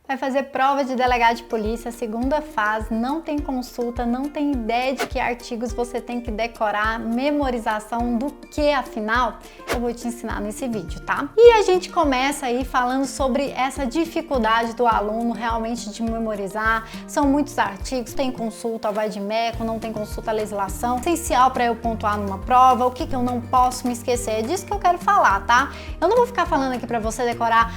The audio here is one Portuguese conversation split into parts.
Vai fazer prova de delegado de polícia, segunda fase, não tem consulta, não tem ideia de que artigos você tem que decorar, memorização do que, afinal, eu vou te ensinar nesse vídeo, tá? E a gente começa aí falando sobre essa dificuldade do aluno realmente de memorizar. São muitos artigos, tem consulta ao vade-mecum, não tem consulta à legislação, essencial para eu pontuar numa prova, o que eu não posso me esquecer, é disso que eu quero falar, tá? Eu não vou ficar falando aqui para você decorar,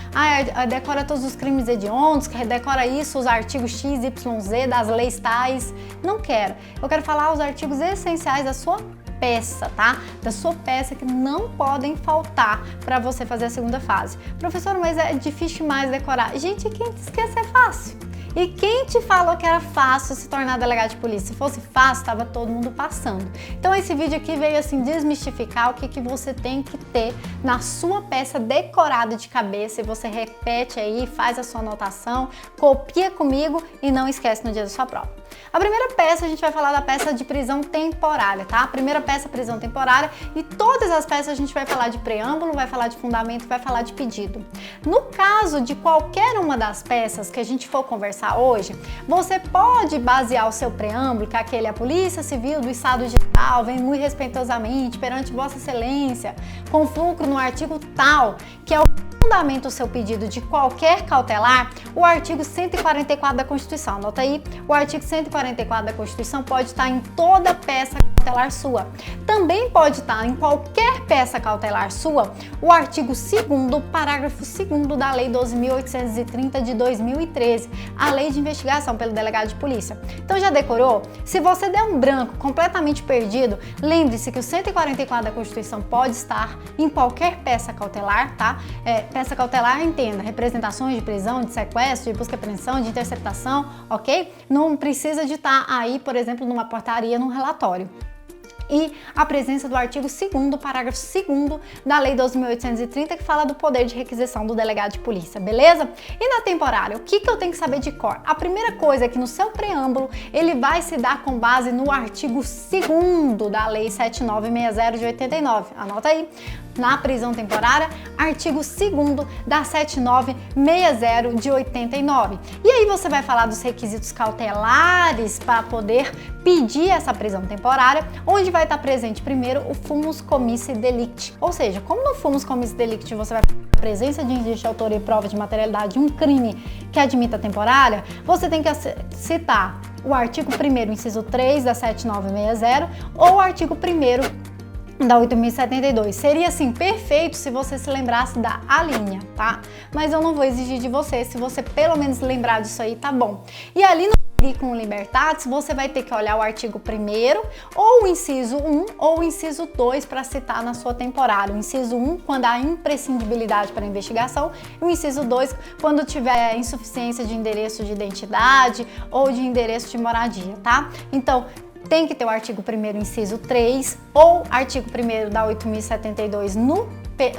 decora todos os crimes hediondos, que decora isso, os artigos X, Y, Z, das leis tais. Não quero. Eu quero falar os artigos essenciais da sua peça, tá? Da sua peça que não podem faltar para você fazer a segunda fase. Professor, mas é difícil demais decorar. Gente, quem disse que ia ser fácil? E quem te falou que era fácil se tornar delegado de polícia? Se fosse fácil, estava todo mundo passando. Então esse vídeo aqui veio assim desmistificar o que você tem que ter na sua peça decorada de cabeça, e você repete aí, faz a sua anotação, copia comigo e não esquece no dia da sua prova. A primeira peça, a gente vai falar da peça de prisão temporária, tá? A primeira peça, prisão temporária, e todas as peças a gente vai falar de preâmbulo, vai falar de fundamento, vai falar de pedido. No caso de qualquer uma das peças que a gente for conversar hoje, você pode basear o seu preâmbulo, que é aquele: a Polícia Civil do Estado de tal vem muito respeitosamente perante Vossa Excelência, com fulcro no artigo tal, que é o fundamento o seu pedido de qualquer cautelar, o artigo 144 da Constituição. Anota aí, o artigo 144 da Constituição pode estar em toda peça cautelar sua. Também pode estar em qualquer peça cautelar sua o artigo 2º, parágrafo 2º da Lei 12.830 de 2013, a Lei de Investigação pelo Delegado de Polícia. Então já decorou? Se você der um branco completamente perdido, lembre-se que o 144 da Constituição pode estar em qualquer peça cautelar, tá? Peça cautelar, entenda, representações de prisão, de sequestro, de busca e apreensão, de interceptação, ok? Não precisa de estar aí, por exemplo, numa portaria, num relatório. E a presença do artigo 2º, parágrafo 2º da Lei 12.830, que fala do poder de requisição do delegado de polícia, beleza? E na temporária, o que eu tenho que saber de cor? A primeira coisa é que no seu preâmbulo, ele vai se dar com base no artigo 2º da Lei 7960 de 89. Anota aí. Na prisão temporária, artigo 2º da 7960 de 89. E aí você vai falar dos requisitos cautelares para poder pedir essa prisão temporária, onde vai estar presente primeiro o fumus comissi delicti. Ou seja, como no fumus comissi delicti você vai falar a presença de indício de autoria e prova de materialidade de um crime que admita temporária, você tem que citar o artigo 1º, inciso 3 da 7960 ou o artigo 1º da 8.072. Seria assim perfeito se você se lembrasse da alínea, tá? Mas eu não vou exigir de você, se você pelo menos lembrar disso aí, tá bom. E ali no com libertatis, você vai ter que olhar o artigo 1º, ou o inciso 1 ou o inciso 2 para citar na sua temporária. O inciso 1, quando há imprescindibilidade para a investigação, e o inciso 2, quando tiver insuficiência de endereço de identidade ou de endereço de moradia, tá? Então, tem que ter o artigo 1º, inciso 3, ou artigo 1º da 8.072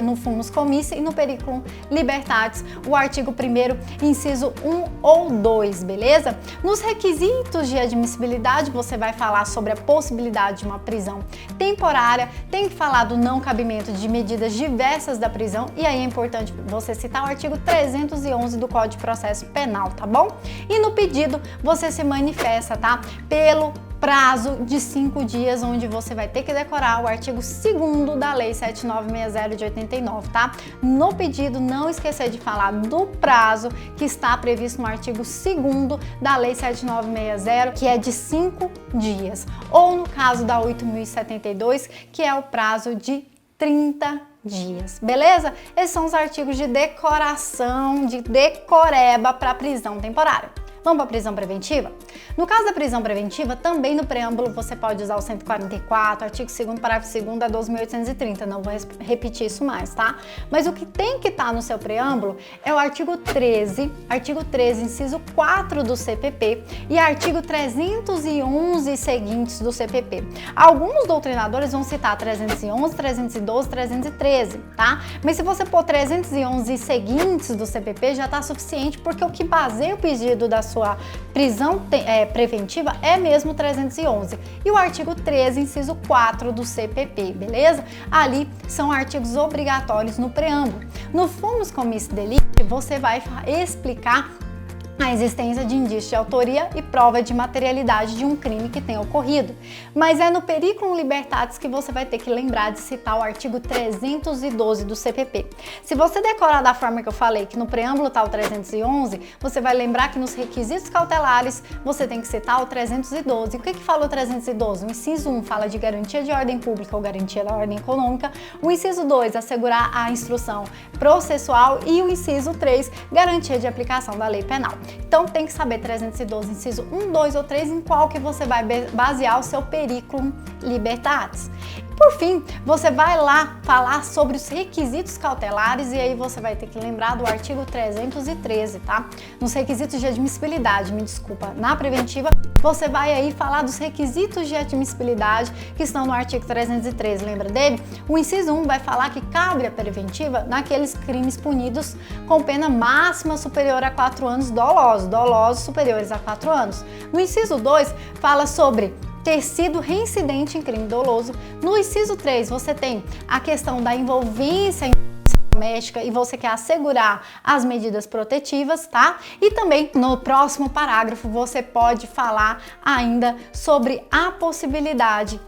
no fumus comissi, e no periculum libertatis, o artigo 1º, inciso 1 ou 2, beleza? Nos requisitos de admissibilidade, você vai falar sobre a possibilidade de uma prisão temporária, tem que falar do não cabimento de medidas diversas da prisão, e aí é importante você citar o artigo 311 do Código de Processo Penal, tá bom? E no pedido, você se manifesta, tá? Pelo prazo de 5 dias, onde você vai ter que decorar o artigo 2º da Lei 7960 de 89, tá? No pedido, não esquecer de falar do prazo que está previsto no artigo 2º da Lei 7960, que é de 5 dias, ou no caso da 8.072, que é o prazo de 30 dias, beleza? Esses são os artigos de decoração, de decoreba para prisão temporária. Vamos para a prisão preventiva? No caso da prisão preventiva, também no preâmbulo você pode usar o 144, artigo 2º, parágrafo 2º da 12.830, não vou repetir isso mais, tá? Mas o que tem que estar no seu preâmbulo é o artigo 13, inciso 4 do CPP e artigo 311 seguintes do CPP. Alguns doutrinadores vão citar 311, 312, 313, tá? Mas se você pôr 311 seguintes do CPP já tá suficiente, porque o que baseia o pedido da sua prisão preventiva é mesmo 311. E o artigo 13, inciso 4 do CPP, beleza? Ali são artigos obrigatórios no preâmbulo. No fumus comissi delicti, você vai explicar a existência de indício de autoria e prova de materialidade de um crime que tenha ocorrido. Mas é no periculum libertatis que você vai ter que lembrar de citar o artigo 312 do CPP. Se você decorar da forma que eu falei, que no preâmbulo está o 311, você vai lembrar que nos requisitos cautelares você tem que citar o 312. O que fala o 312? O inciso 1 fala de garantia de ordem pública ou garantia da ordem econômica, o inciso 2, assegurar a instrução processual e o inciso 3, garantia de aplicação da lei penal. Então tem que saber 312, inciso 1, 2 ou 3, em qual que você vai basear o seu periculum libertatis. Por fim, você vai lá falar sobre os requisitos cautelares e aí você vai ter que lembrar do artigo 313, tá? Nos requisitos de admissibilidade, me desculpa, na preventiva, você vai aí falar dos requisitos de admissibilidade que estão no artigo 313, lembra dele? O inciso 1 vai falar que cabe a preventiva naqueles crimes punidos com pena máxima superior a 4 anos dolosos superiores a 4 anos. No inciso 2, fala sobre ter sido reincidente em crime doloso. No inciso 3, você tem a questão da envolvência em doméstica e você quer assegurar as medidas protetivas, tá? E também no próximo parágrafo você pode falar ainda sobre a possibilidade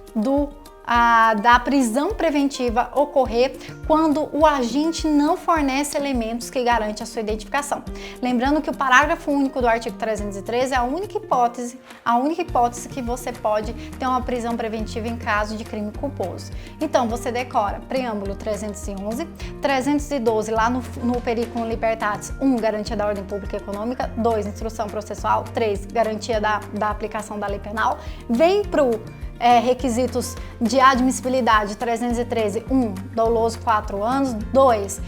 da prisão preventiva ocorrer quando o agente não fornece elementos que garantem a sua identificação. Lembrando que o parágrafo único do artigo 313 é a única hipótese que você pode ter uma prisão preventiva em caso de crime culposo. Então você decora preâmbulo 311, 312 lá no periculum libertatis, 1, garantia da ordem pública e econômica, 2, instrução processual, 3, garantia da aplicação da lei penal, vem pro requisitos de admissibilidade 313, 1, doloso 4 anos, 2,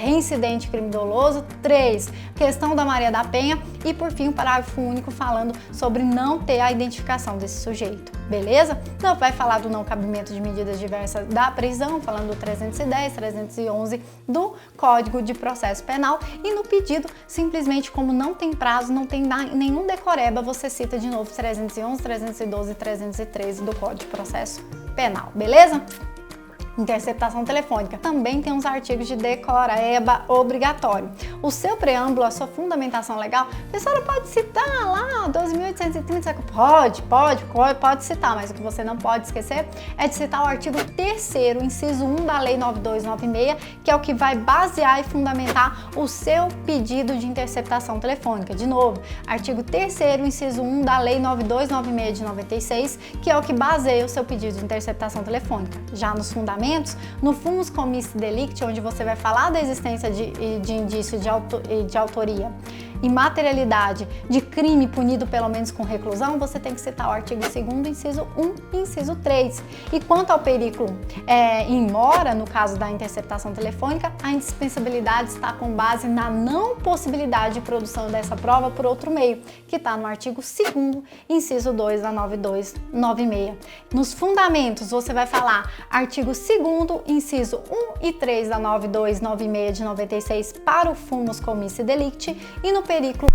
reincidente crime doloso, 3, questão da Maria da Penha e por fim o parágrafo único falando sobre não ter a identificação desse sujeito, beleza? Não vai falar do não cabimento de medidas diversas da prisão, falando do 310, 311 do Código de Processo Penal e no pedido, simplesmente como não tem prazo, não tem nenhum decoreba, você cita de novo 311, 312 e 313 do Código de Processo Penal, beleza? Interceptação telefônica. Também tem uns artigos de decoreba obrigatório. O seu preâmbulo, a sua fundamentação legal, a pessoa pode citar lá 12.830, pode citar, mas o que você não pode esquecer é de citar o artigo 3º, inciso 1 da Lei 9296, que é o que vai basear e fundamentar o seu pedido de interceptação telefônica. De novo, artigo 3º, inciso 1 da Lei 9296 de 96, que é o que baseia o seu pedido de interceptação telefônica. Já nos fundamentos, no fumus commissi delicti, onde você vai falar da existência de indício de autoria e materialidade de crime punido pelo menos com reclusão, você tem que citar o artigo 2º, inciso 1 e inciso 3. E quanto ao periculum in mora, no caso da interceptação telefônica, a indispensabilidade está com base na não possibilidade de produção dessa prova por outro meio, que está no artigo 2º, inciso 2 da 9296. Nos fundamentos, você vai falar artigo 2º, inciso 1 e 3 da 9296 de 96 para o fumus commissi delicti e no periculum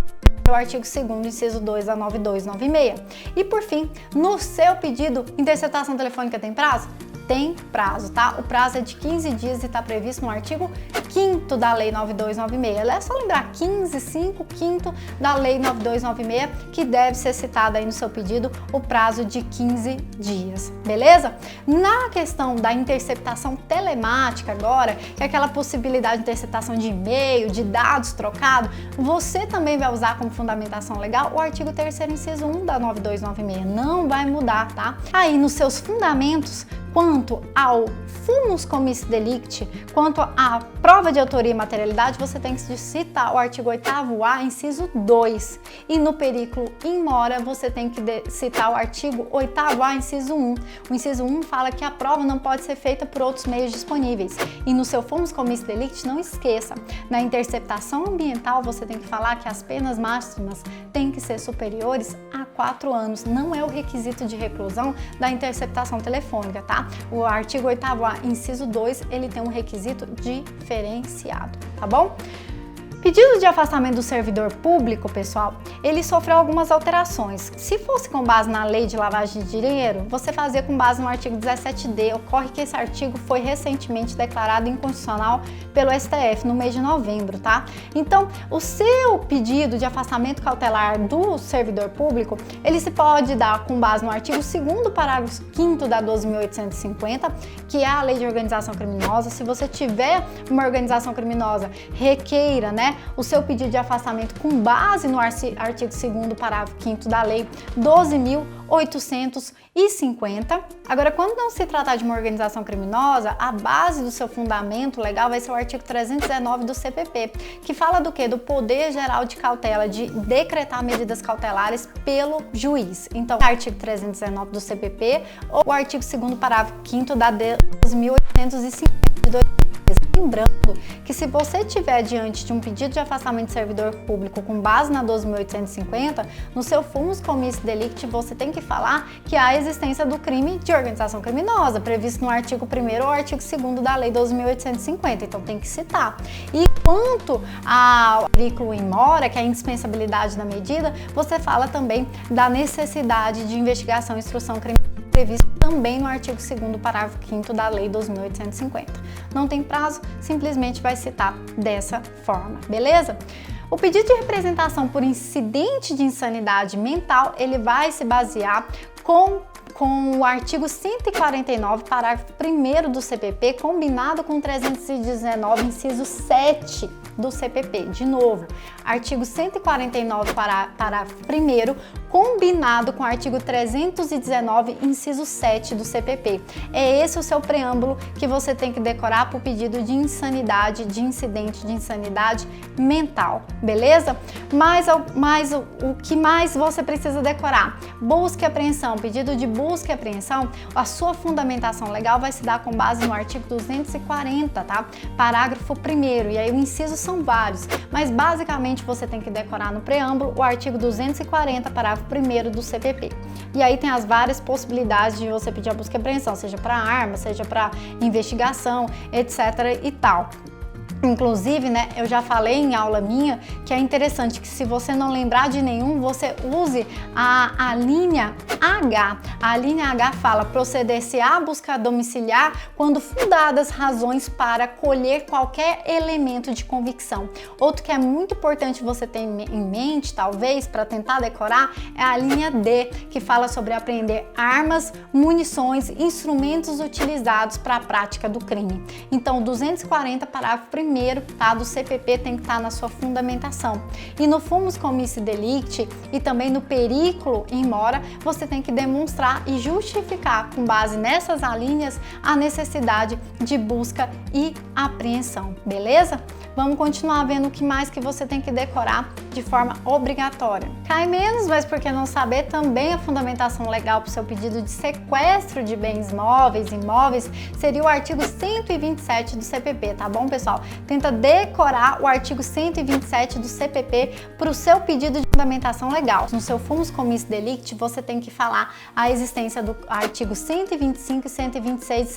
o artigo 2º, inciso 2 da 9296. E por fim, no seu pedido, interceptação telefônica tem prazo? Tem prazo, tá? O prazo é de 15 dias e está previsto no artigo 5º da Lei 9296. É só lembrar 5º da Lei 9296, que deve ser citado aí no seu pedido o prazo de 15 dias, beleza? Na questão da interceptação telemática agora, que é aquela possibilidade de interceptação de e-mail, de dados trocados, você também vai usar como fundamentação legal o artigo 3º, inciso 1 da 9296. Não vai mudar, tá? Aí nos seus fundamentos, quanto ao fumus commissi delicti, quanto à prova de autoria e materialidade, você tem que citar o artigo 8º-A, inciso 2. E no periculum in mora, você tem que citar o artigo 8º-A, inciso 1. O inciso 1 fala que a prova não pode ser feita por outros meios disponíveis. E no seu fumus commissi delicti, não esqueça, na interceptação ambiental, você tem que falar que as penas máximas têm que ser superiores a 4 anos. Não é o requisito de reclusão da interceptação telefônica, tá? O artigo 8º-A, inciso 2, ele tem um requisito diferenciado, tá bom? Pedido de afastamento do servidor público, pessoal, ele sofreu algumas alterações. Se fosse com base na lei de lavagem de dinheiro, você fazia com base no artigo 17D. Ocorre que esse artigo foi recentemente declarado inconstitucional pelo STF no mês de novembro, tá? Então, o seu pedido de afastamento cautelar do servidor público, ele se pode dar com base no artigo 2º, parágrafo 5º da 12.850, que é a lei de organização criminosa. Se você tiver uma organização criminosa, requeira, né, o seu pedido de afastamento com base no artigo 2º, parágrafo 5º da lei 12.850. Agora, quando não se tratar de uma organização criminosa, a base do seu fundamento legal vai ser o artigo 319 do CPP, que fala do quê? Do poder geral de cautela, de decretar medidas cautelares pelo juiz. Então, artigo 319 do CPP ou o artigo 2º, parágrafo 5º da 12.850 de 2013. Lembrando que se você estiver diante de um pedido de afastamento de servidor público com base na 12.850, no seu fumus comissi delicti você tem que falar que há a existência do crime de organização criminosa, previsto no artigo 1º ou artigo 2º da lei 12.850, então tem que citar. E quanto ao periculo in mora, que é a indispensabilidade da medida, você fala também da necessidade de investigação e instrução criminal, previsto também no artigo 2º, parágrafo 5º da lei 12.850. Não tem prazo, simplesmente vai citar dessa forma, beleza? O pedido de representação por incidente de insanidade mental, ele vai se basear com o artigo 149, parágrafo 1º do CPP, combinado com 319, inciso 7 do CPP. De novo, artigo 149, parágrafo 1º, combinado com o artigo 319, inciso 7 do CPP. É esse o seu preâmbulo que você tem que decorar para o pedido de insanidade, de incidente de insanidade mental, beleza? Mas o que mais você precisa decorar? Busca e apreensão, pedido de busca e apreensão, a sua fundamentação legal vai se dar com base no artigo 240, tá? Parágrafo 1º, e aí o inciso são vários, mas basicamente você tem que decorar no preâmbulo o artigo 240, parágrafo 1º do CPP. E aí tem as várias possibilidades de você pedir a busca e apreensão, seja para arma, seja para investigação, etc. e tal. Inclusive, né, eu já falei em aula minha que é interessante que se você não lembrar de nenhum, você use a linha H. A linha H fala proceder-se à busca domiciliar quando fundadas razões para colher qualquer elemento de convicção. Outro que é muito importante você ter em mente, talvez, para tentar decorar, é a linha D, que fala sobre apreender armas, munições, instrumentos utilizados para a prática do crime. Então, 240, parágrafo 1º, tá, do CPP tem que estar na sua fundamentação. E no fumus comissi delicti e também no periculo in mora, você tem que demonstrar e justificar, com base nessas alíneas, a necessidade de busca e apreensão, beleza? Vamos continuar vendo o que mais que você tem que decorar de forma obrigatória. Cai menos, mas por que não saber, também a fundamentação legal para o seu pedido de sequestro de bens móveis e imóveis seria o artigo 127 do CPP, tá bom, pessoal? Tenta decorar o artigo 127 do CPP para o seu pedido de fundamentação legal. No seu fumus comissi delicti, você tem que falar a existência do artigo 125 e 126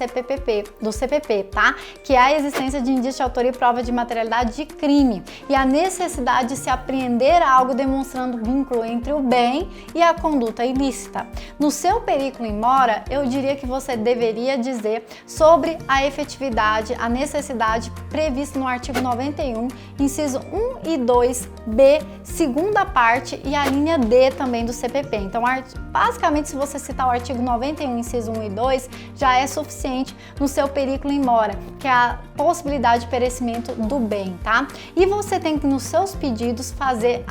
do CPP, tá? Que é a existência de indício de autoria e prova de materialidade de crime e a necessidade de se apreender algo demonstrando vínculo entre o bem e a conduta ilícita. No seu periculo in mora, eu diria que você deveria dizer sobre a efetividade, a necessidade prevista no artigo 91, inciso 1 e 2b, segunda parte, e a linha D também do CPP. Então, basicamente, se você citar o artigo 91, inciso 1 e 2, já é suficiente no seu periculo in mora, que é a possibilidade de perecimento do bem, tá? E você tem que, nos seus pedidos, fazer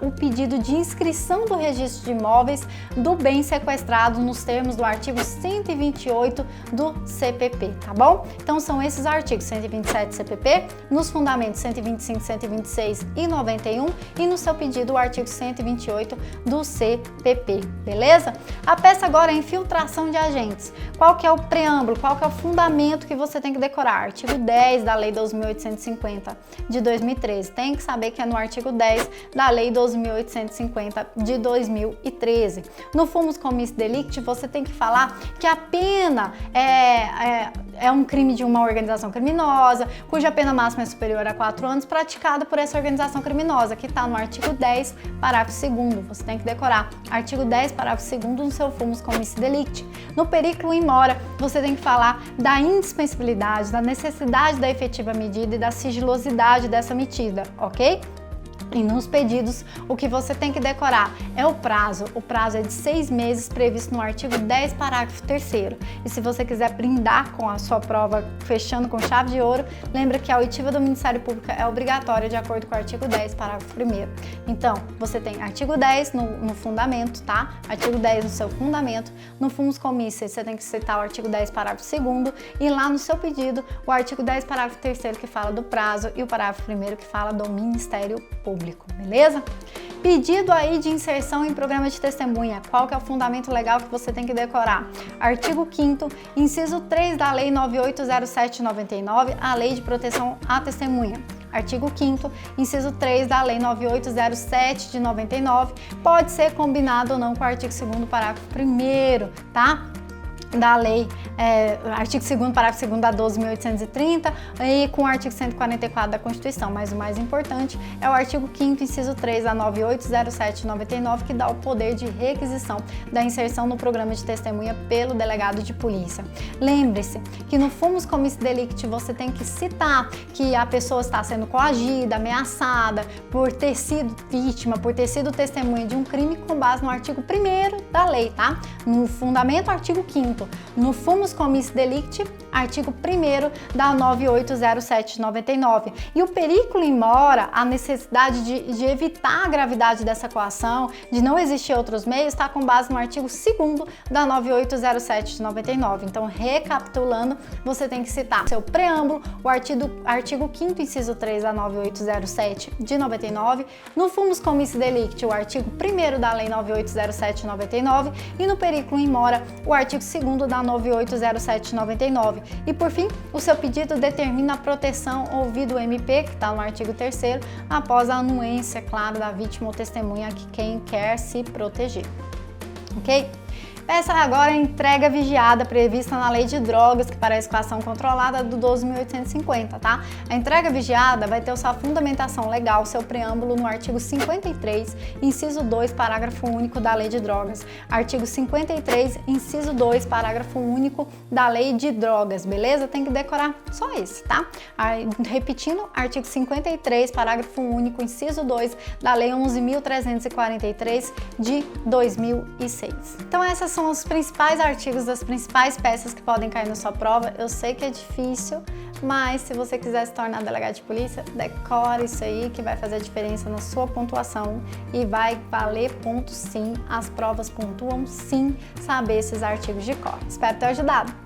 o pedido de inscrição do registro de imóveis do bem sequestrado nos termos do artigo 128 do CPP, tá bom? Então, são esses artigos 127 do CPP, nos fundamentos 125, 126 e 91, e no seu pedido o artigo 128 do CPP, beleza? A peça agora é infiltração de agentes. Qual que é o preâmbulo, qual que é o fundamento que você tem que decorar? Artigo 10 da Lei 12.850 de 2013. Tem que saber que é no artigo 10 da Lei 12.850 de 2013. No fumus comissi delicti, você tem que falar que a pena é um crime de uma organização criminosa, cuja pena máxima é superior a 4 anos, praticada por essa organização criminosa, que está no artigo 10, parágrafo 2º. Você tem que decorar. Artigo 10, parágrafo 2º no seu fumus commissi delicti. No periculum in mora, você tem que falar da indispensabilidade, da necessidade da efetiva medida e da sigilosidade dessa medida, ok? E nos pedidos, o que você tem que decorar é o prazo. O prazo é de 6 meses, previsto no artigo 10, parágrafo 3º. E se você quiser brindar com a sua prova fechando com chave de ouro, lembra que a oitiva do Ministério Público é obrigatória de acordo com o artigo 10, parágrafo 1º. Então, você tem artigo 10 no fundamento, tá? Artigo 10 no seu fundamento. No fumus commissi, você tem que citar o artigo 10, parágrafo 2º. E lá no seu pedido, o artigo 10, parágrafo 3º, que fala do prazo, e o parágrafo 1º, que fala do Ministério Público. Beleza? Pedido aí de inserção em programa de testemunha. Qual que é o fundamento legal que você tem que decorar? Artigo 5º, inciso 3 da Lei 9807/99, a Lei de Proteção à Testemunha. Artigo 5º, inciso 3 da Lei 9807/99, pode ser combinado ou não com o artigo 2º, parágrafo 1º, tá? Da lei, artigo 2º, parágrafo 2º da 12.830 e com o artigo 144 da Constituição, mas o mais importante é o artigo 5º, inciso 3 da 9807/99, que dá o poder de requisição da inserção no programa de testemunha pelo delegado de polícia. Lembre-se que no fumus commissi delicti você tem que citar que a pessoa está sendo coagida, ameaçada por ter sido vítima, por ter sido testemunha de um crime com base no artigo 1º da lei, tá? No fundamento, artigo 5º. No fumus commissi delicti, artigo 1º da 9807/99. E o periculum in mora, a necessidade de evitar a gravidade dessa coação, de não existir outros meios, está com base no artigo 2º da 9807/99. Então, recapitulando, você tem que citar seu preâmbulo, o artigo 5º, inciso 3 da 9807/99. No fumus commissi delicti, o artigo 1º da Lei 9807/99. E no periculum in mora, o artigo 2º da 9807/99. E por fim, o seu pedido determina a proteção ouvido MP, que está no artigo 3º, após a anuência, claro, da vítima ou testemunha que quem quer se proteger. Ok? Peça agora a entrega vigiada prevista na Lei de Drogas, que para a coação controlada do 12.850, tá? A entrega vigiada vai ter sua fundamentação legal, seu preâmbulo no artigo 53, inciso 2, parágrafo único da Lei de Drogas. Artigo 53, inciso 2, parágrafo único da Lei de Drogas, beleza? Tem que decorar só esse, tá? Aí, repetindo, artigo 53, parágrafo único, inciso 2 da Lei 11.343 de 2006. Então essas são os principais artigos das principais peças que podem cair na sua prova. Eu sei que é difícil, mas se você quiser se tornar delegado de polícia, decore isso aí que vai fazer a diferença na sua pontuação e vai valer ponto sim. As provas pontuam sim saber esses artigos de cor. Espero ter ajudado!